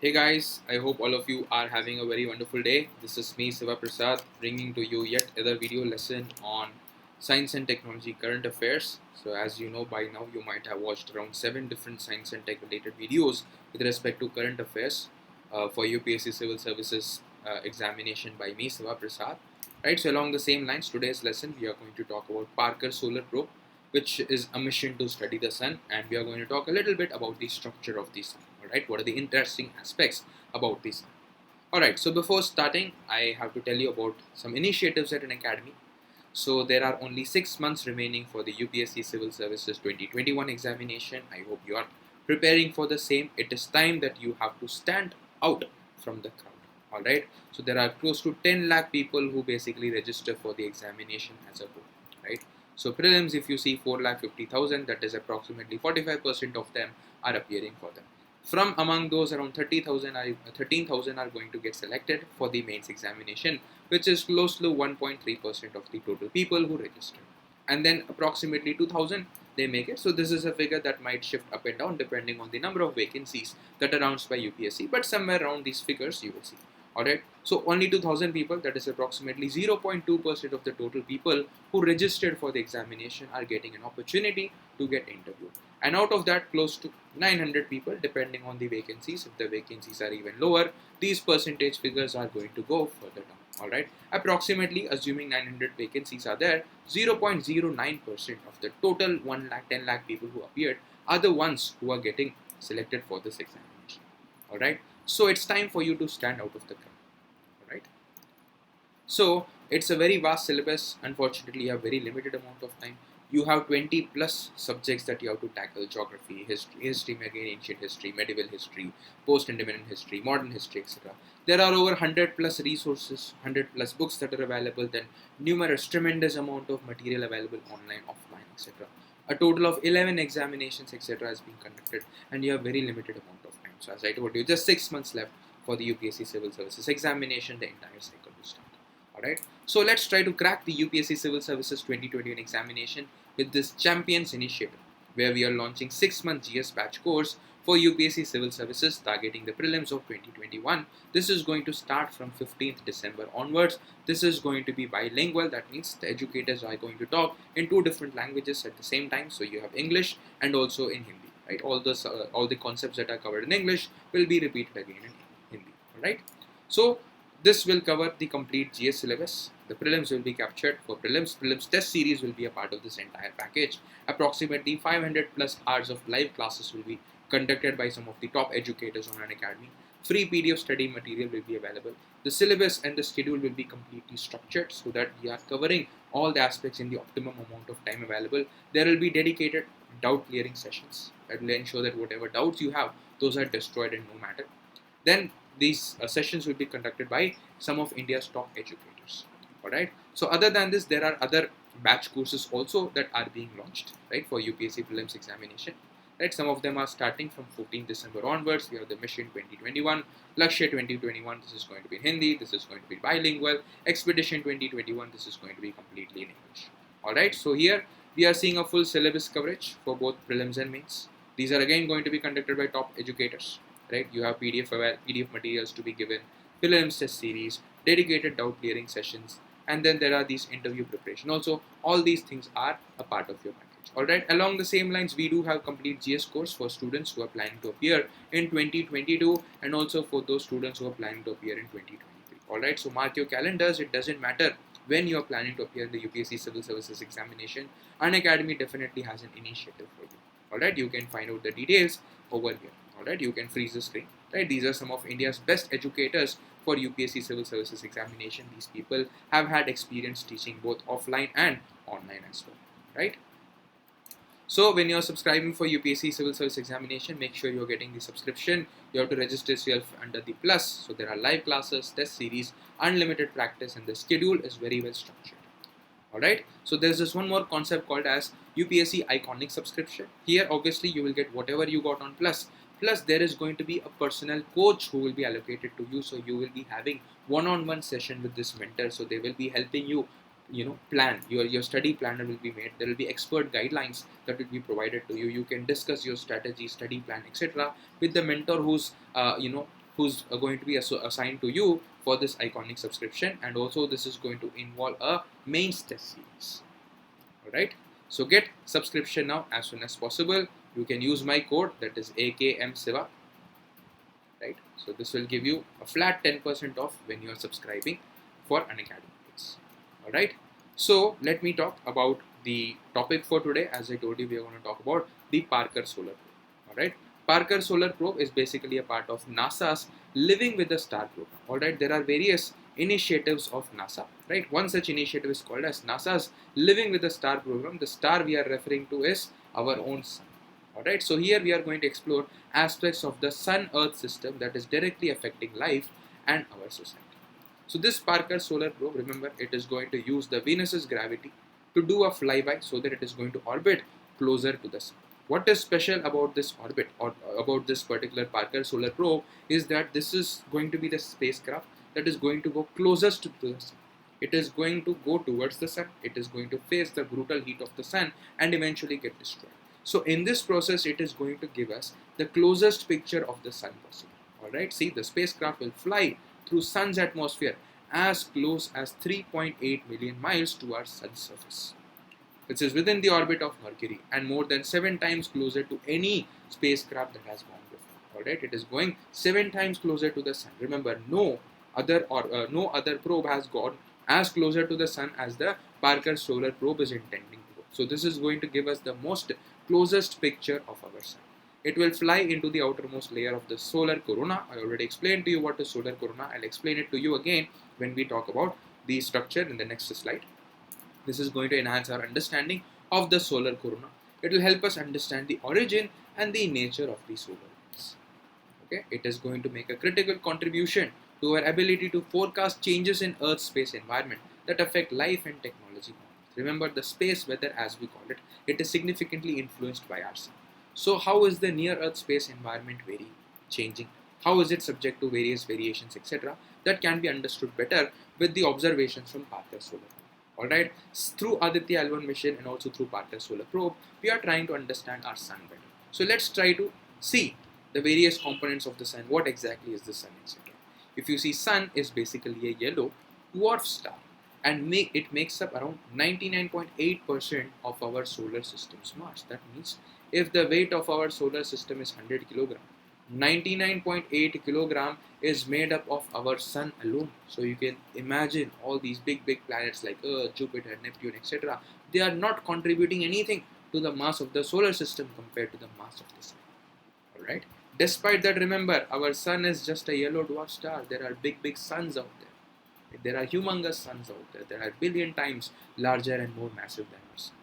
Hey guys, I hope all of you are having a very wonderful day. This is me, Siva Prasad, bringing to you yet another video lesson on science and technology current affairs. So, as you know by now, you might have watched around 7 different science and tech related videos with respect to current affairs for UPSC Civil Services examination by me, Siva Prasad. Right, so along the same lines, today's lesson we are going to talk about Parker Solar Probe, which is a mission to study the sun, and we are going to talk a little bit about the structure of the sun. All right, what are the interesting aspects about the sun? All right, so before starting, I have to tell you about some initiatives at an academy. So there are only 6 months remaining for the UPSC Civil Services 2021 examination. I hope you are preparing for the same. It is time that you have to stand out from the crowd. All right. So there are close to 10 lakh people who basically register for the examination as a whole. Right. So prelims, if you see 4 lakh 50,000, that is approximately 45% of them are appearing for them. From among those, around 13,000 are going to get selected for the mains examination, which is close to 1.3% of the total people who register. And then approximately 2,000 they make it. So this is a figure that might shift up and down depending on the number of vacancies that are announced by UPSC, but somewhere around these figures you will see. Alright, so only 2,000 people, that is approximately 0.2% of the total people who registered for the examination, are getting an opportunity to get interviewed. And out of that, close to 900 people, depending on the vacancies, if the vacancies are even lower, these percentage figures are going to go further down. Alright, approximately, assuming 900 vacancies are there, 0.09% of the total 1 lakh 10 lakh people who appeared are the ones who are getting selected for this examination. Alright, so it's time for you to stand out of the crowd. Alright, so it's a very vast syllabus. Unfortunately, you have very limited amount of time. You have 20 plus subjects that you have to tackle: geography, history again, ancient history, medieval history, post-independent history, modern history, etc. There are over 100 plus resources, 100 plus books that are available, then numerous, tremendous amount of material available online, offline, etc. A total of 11 examinations, etc. has been conducted, and you have very limited amount of time. So as I told you, just 6 months left for the UPSC Civil Services examination, the entire cycle will start. Alright, so let's try to crack the UPSC Civil Services 2021 examination with this Champions initiative, where we are launching 6-month GS batch course for UPSC Civil Services targeting the prelims of 2021. This is going to start from 15th December onwards. This is going to be bilingual, that means the educators are going to talk in 2 different languages at the same time. So you have English and also in Hindi. Right, all the concepts that are covered in English will be repeated again in Hindi. Alright, so this will cover the complete GS syllabus. The prelims will be captured for prelims. Prelims test series will be a part of this entire package. Approximately 500 plus hours of live classes will be conducted by some of the top educators on an academy. Free PDF study material will be available. The syllabus and the schedule will be completely structured so that we are covering all the aspects in the optimum amount of time available. There will be dedicated doubt clearing sessions that will ensure that whatever doubts you have, those are destroyed in no matter. Then these sessions will be conducted by some of India's top educators. Alright. So other than this, there are other batch courses also that are being launched, right, for UPSC prelims examination. Right, some of them are starting from 14th December onwards. We have the Mission 2021, Lakshya 2021. This is going to be in Hindi. This is going to be bilingual. Expedition 2021. This is going to be completely in English. All right. So here we are seeing a full syllabus coverage for both prelims and mains. These are again going to be conducted by top educators. Right, you have PDF materials to be given, prelims test series, dedicated doubt clearing sessions, and then there are these interview preparation. Also, all these things are a part of your package. Alright, along the same lines, we do have complete GS course for students who are planning to appear in 2022, and also for those students who are planning to appear in 2023. Alright, so mark your calendars. It doesn't matter when you are planning to appear in the UPSC Civil Services examination, an academy definitely has an initiative for you. Alright, you can find out the details over here. Alright, you can freeze the screen. Right, these are some of India's best educators for UPSC Civil Services examination. These people have had experience teaching both offline and online as well. Right. So when you're subscribing for UPSC Civil Service examination, make sure you're getting the subscription. You have to register yourself under the plus. So there are live classes, test series, unlimited practice, and the schedule is very well structured. Alright, so there's this one more concept called as UPSC Iconic subscription. Here obviously you will get whatever you got on plus there is going to be a personal coach who will be allocated to you. So you will be having one-on-one session with this mentor. So they will be helping you, plan your study planner will be made. There will be expert guidelines that will be provided to you. You can discuss your strategy, study plan, etc. with the mentor who's who's going to be assigned to you for this iconic subscription, and also this is going to involve a mains test series. Alright, so get subscription now as soon as possible. You can use my code, that is AKMSiva, right? So this will give you a flat 10% off when you are subscribing for Unacademy Kids. Alright, so let me talk about the topic for today. As I told you, we are going to talk about the Parker Solar Probe. Alright, Parker Solar Probe is basically a part of NASA's Living with the Star program. Alright, there are various initiatives of NASA, right? One such initiative is called as NASA's Living with the Star program. The star we are referring to is our own sun. Alright, so here we are going to explore aspects of the Sun-Earth system that is directly affecting life and our society. So this Parker Solar Probe, remember, it is going to use the Venus's gravity to do a flyby so that it is going to orbit closer to the sun. What is special about this orbit or about this particular Parker Solar Probe is that this is going to be the spacecraft that is going to go closest to the sun. It is going to go towards the sun. It is going to face the brutal heat of the sun and eventually get destroyed. So in this process, it is going to give us the closest picture of the sun possible. Alright, see, the spacecraft will fly through sun's atmosphere as close as 3.8 million miles to our sun's surface, which is within the orbit of Mercury and more than 7 times closer to any spacecraft that has gone before. Alright, it is going 7 times closer to the sun. Remember, no other probe has gone as closer to the sun as the Parker Solar Probe is intending to go. So this is going to give us the most closest picture of our sun. It will fly into the outermost layer of the solar corona. I already explained to you what is solar corona. I'll explain it to you again when we talk about the structure in the next slide. This is going to enhance our understanding of the solar corona. It will help us understand the origin and the nature of the solar rays. Okay, it is going to make a critical contribution to our ability to forecast changes in Earth's space environment that affect life and technology. Remember, the space weather, as we call it, it is significantly influenced by our sun. So how is the near Earth space environment changing? How is it subject to various variations, etc.? That can be understood better with the observations from Parker Solar Probe. Alright, through Aditya L1 mission and also through Parker Solar Probe, we are trying to understand our sun better. So let's try to see the various components of the sun. What exactly is the sun, etc.? If you see, sun is basically a yellow dwarf star, and it makes up around 99.8% of our solar system's mass. That means if the weight of our solar system is 100 kg, 99.8 kg is made up of our sun alone. So you can imagine all these big planets like Earth, Jupiter, Neptune, etc. They are not contributing anything to the mass of the solar system compared to the mass of the sun. Alright. Despite that, remember, our sun is just a yellow dwarf star. There are big suns out there. There are humongous suns out there. There are billion times larger and more massive than our sun.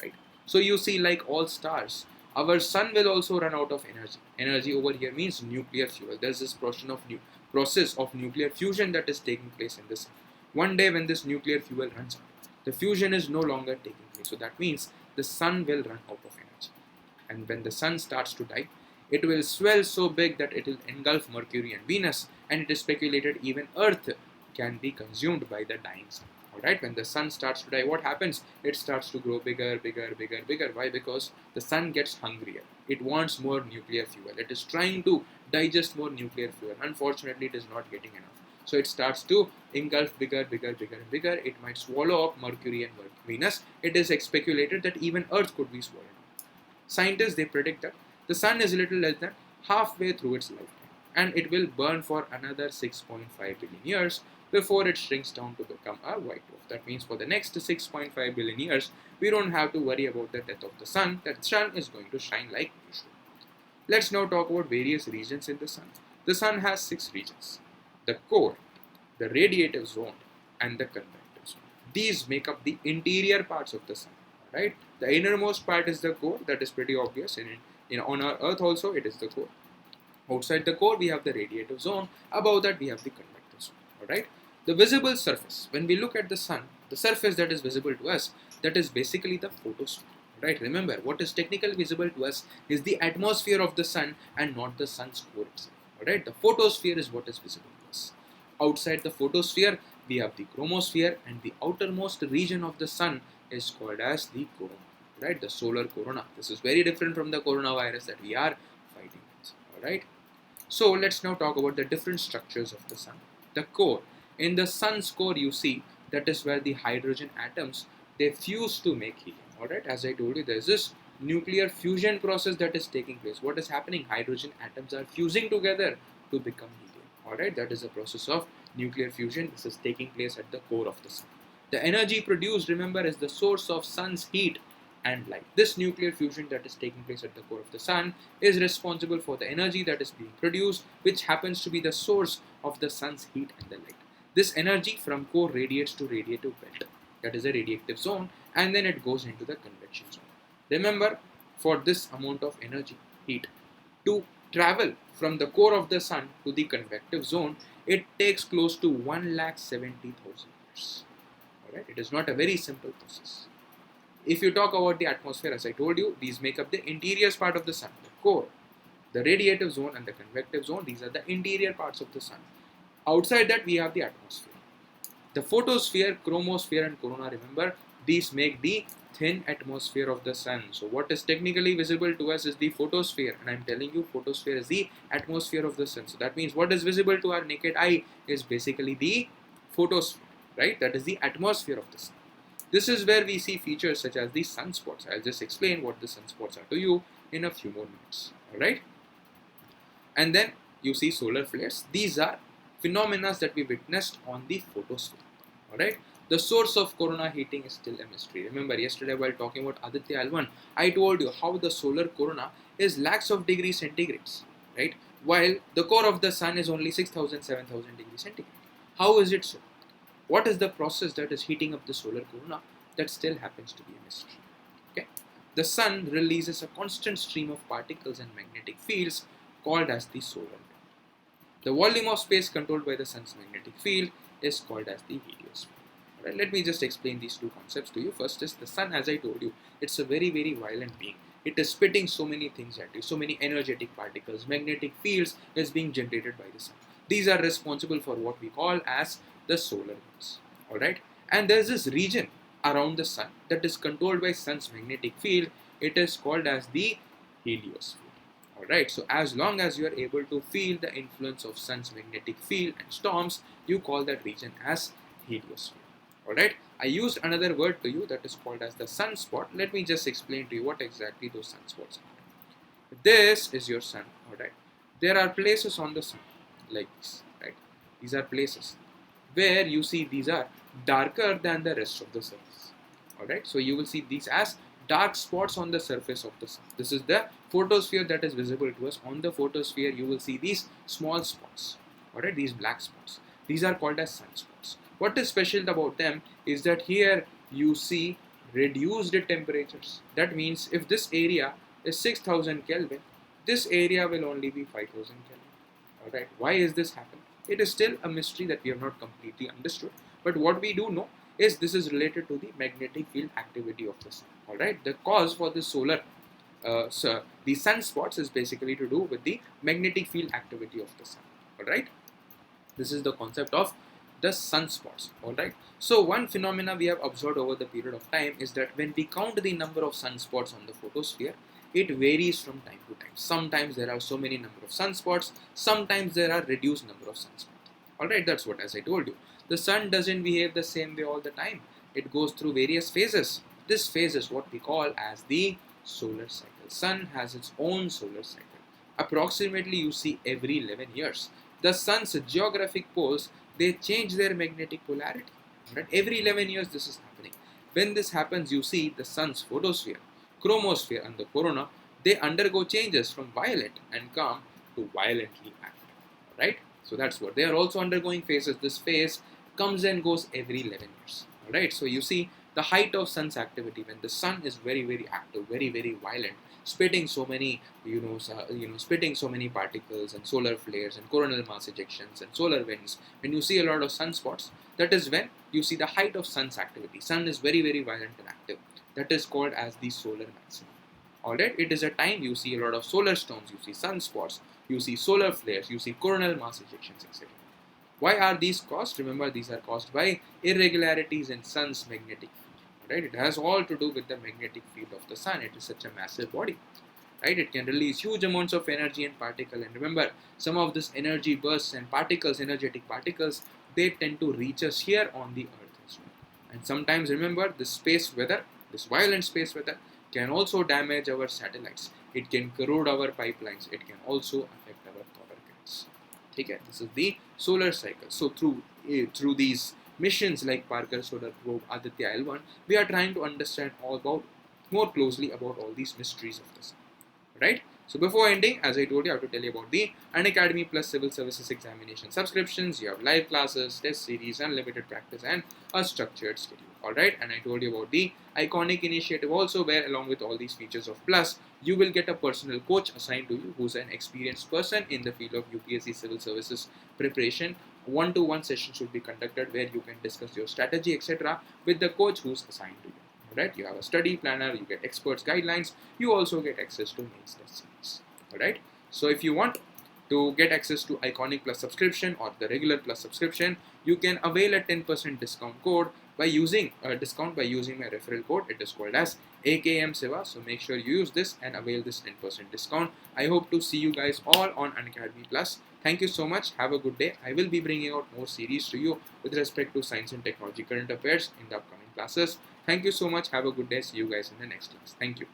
Right? So you see, like all stars, our sun will also run out of energy. Energy over here means nuclear fuel. There's this process of nuclear fusion that is taking place in the sun. One day when this nuclear fuel runs out, the fusion is no longer taking place. So that means the sun will run out of energy. And when the sun starts to die, it will swell so big that it will engulf Mercury and Venus, and it is speculated even Earth can be consumed by the dying sun. Alright, when the sun starts to die, what happens? It starts to grow bigger. Why? Because the sun gets hungrier. It wants more nuclear fuel. It is trying to digest more nuclear fuel. Unfortunately, it is not getting enough. So it starts to engulf bigger. It might swallow up Mercury and Venus. It is speculated that even Earth could be swallowed up. Scientists, they predict that the sun is a little less than halfway through its lifetime, and it will burn for another 6.5 billion years before it shrinks down to become a white dwarf. That means for the next 6.5 billion years, we don't have to worry about the death of the sun. That sun is going to shine like usual. Let's now talk about various regions in the sun. The sun has 6 regions: the core, the radiative zone, and the convective zone. These make up the interior parts of the sun. Right? The innermost part is the core. That is pretty obvious. On our Earth also, it is the core. Outside the core, we have the radiative zone. Above that, we have the convective zone. Alright? The visible surface. When we look at the sun, the surface that is visible to us, that is basically the photosphere. Right? Remember, what is technically visible to us is the atmosphere of the sun and not the sun's core itself. Alright? The photosphere is what is visible to us. Outside the photosphere, we have the chromosphere, and the outermost region of the sun is called as the corona. Right, the solar corona. This is very different from the coronavirus that we are fighting with. Alright. So let's now talk about the different structures of the sun. The core. In the sun's core, you see that is where the hydrogen atoms they fuse to make helium. Alright, as I told you, there's this nuclear fusion process that is taking place. What is happening? Hydrogen atoms are fusing together to become helium. Alright, that is the process of nuclear fusion. This is taking place at the core of the sun. The energy produced, remember, is the source of sun's heat and light. This nuclear fusion that is taking place at the core of the sun is responsible for the energy that is being produced, which happens to be the source of the sun's heat and the light. This energy from core radiates to radiative belt, that is a radiative zone, and then it goes into the convection zone. Remember, for this amount of energy, heat, to travel from the core of the sun to the convective zone, it takes close to 1,70,000 years. Alright, it is not a very simple process. If you talk about the atmosphere, as I told you, these make up the interior part of the sun, the core, the radiative zone and the convective zone. These are the interior parts of the sun. Outside that, we have the atmosphere. The photosphere, chromosphere and corona, remember, these make the thin atmosphere of the sun. So what is technically visible to us is the photosphere, and I'm telling you, photosphere is the atmosphere of the sun. So that means what is visible to our naked eye is basically the photosphere, right? That is the atmosphere of the sun. This is where we see features such as the sunspots. I'll just explain what the sunspots are to you in a few more minutes. Alright? And then you see solar flares. These are phenomena that we witnessed on the photosphere. Alright? The source of corona heating is still a mystery. Remember, yesterday while talking about Aditya L1, I told you how the solar corona is lakhs of degrees centigrades. Right? While the core of the sun is only 6,000, 7,000 degrees centigrade. How is it so? What is the process that is heating up the solar corona? That still happens to be a mystery. Okay? The sun releases a constant stream of particles and magnetic fields called as the solar wind. The volume of space controlled by the sun's magnetic field is called as the heliosphere. Alright, let me just explain these two concepts to you. First is the sun, as I told you, it's a very, very violent being. It is spitting so many things at you, so many energetic particles, magnetic fields is being generated by the sun. These are responsible for what we call as the solar winds. Alright, and there's this region around the sun that is controlled by sun's magnetic field. It is called as the heliosphere. Alright, so as long as you are able to feel the influence of sun's magnetic field and storms, you call that region as heliosphere. Alright, I used another word to you that is called as the sunspot. Let me just explain to you what exactly those sunspots are. This is your sun. Alright, there are places on the sun like this. Right, these are places where you see these are darker than the rest of the surface. Alright, so you will see these as dark spots on the surface of the sun. This is the photosphere that is visible to us. On the photosphere, you will see these small spots. Alright, these black spots. These are called as sunspots. What is special about them is that here you see reduced temperatures. That means if this area is 6,000 Kelvin, this area will only be 5,000 Kelvin. Alright, why is this happening? It is still a mystery that we have not completely understood. But what we do know is this is related to the magnetic field activity of the sun. Alright, the cause for the solar, the sunspots is basically to do with the magnetic field activity of the sun. Alright, this is the concept of the sunspots. Alright, so one phenomena we have observed over the period of time is that when we count the number of sunspots on the photosphere, it varies from time to time. Sometimes there are so many number of sunspots, sometimes there are reduced number of sunspots. Alright, that's what, as I told you, the sun doesn't behave the same way all the time. It goes through various phases. This phase is what we call as the solar cycle. Sun has its own solar cycle. Approximately you see every 11 years. The sun's geographic poles, they change their magnetic polarity. Right? Every 11 years this is happening. When this happens, you see the sun's photosphere, chromosphere and the corona, they undergo changes from violet and calm to violently active. Right? So that's what they are also undergoing phases. This phase comes and goes every 11 years. Alright, so you see the height of sun's activity when the sun is very, very active, very, very violent, spitting so many, spitting so many particles and solar flares and coronal mass ejections and solar winds. When you see a lot of sunspots, that is when you see the height of sun's activity. Sun is very, very violent and active. That is called as the solar maximum. Alright, it is a time you see a lot of solar storms, you see sunspots, you see solar flares, you see coronal mass ejections, etc. Why are these caused? Remember, these are caused by irregularities in sun's magnetic field. Right? It has all to do with the magnetic field of the sun. It is such a massive body. right? It can release huge amounts of energy and particle. And remember, some of this energy bursts and particles, energetic particles, they tend to reach us here on the Earth as well. And sometimes remember, this space weather, this violent space weather, can also damage our satellites. It can corrode our pipelines. It can also affect our power grids. Okay, this is the solar cycle. So through these missions like Parker Solar Probe, Aditya L1, we are trying to understand more closely about all these mysteries of the sun, right? So before ending, as I told you, I have to tell you about the Unacademy Plus Civil Services Examination subscriptions. You have live classes, test series, unlimited practice, and a structured schedule. Alright, and I told you about the Iconic initiative also, where along with all these features of Plus, you will get a personal coach assigned to you who's an experienced person in the field of UPSC Civil Services preparation. One-to-one sessions will be conducted where you can discuss your strategy, etc., with the coach who's assigned to you. Alright, you have a study planner, you get experts guidelines, you also get access to mains test series. Alright, so if you want to get access to Iconic Plus subscription or the regular Plus subscription, you can avail a 10% discount code by using my referral code. It is called as AKM Siva. So make sure you use this and avail this 10% discount. I hope to see you guys all on Unacademy Plus. Thank you so much. Have a good day. I will be bringing out more series to you with respect to science and technology current affairs in the upcoming classes. Thank you so much. Have a good day. See you guys in the next class. Thank you.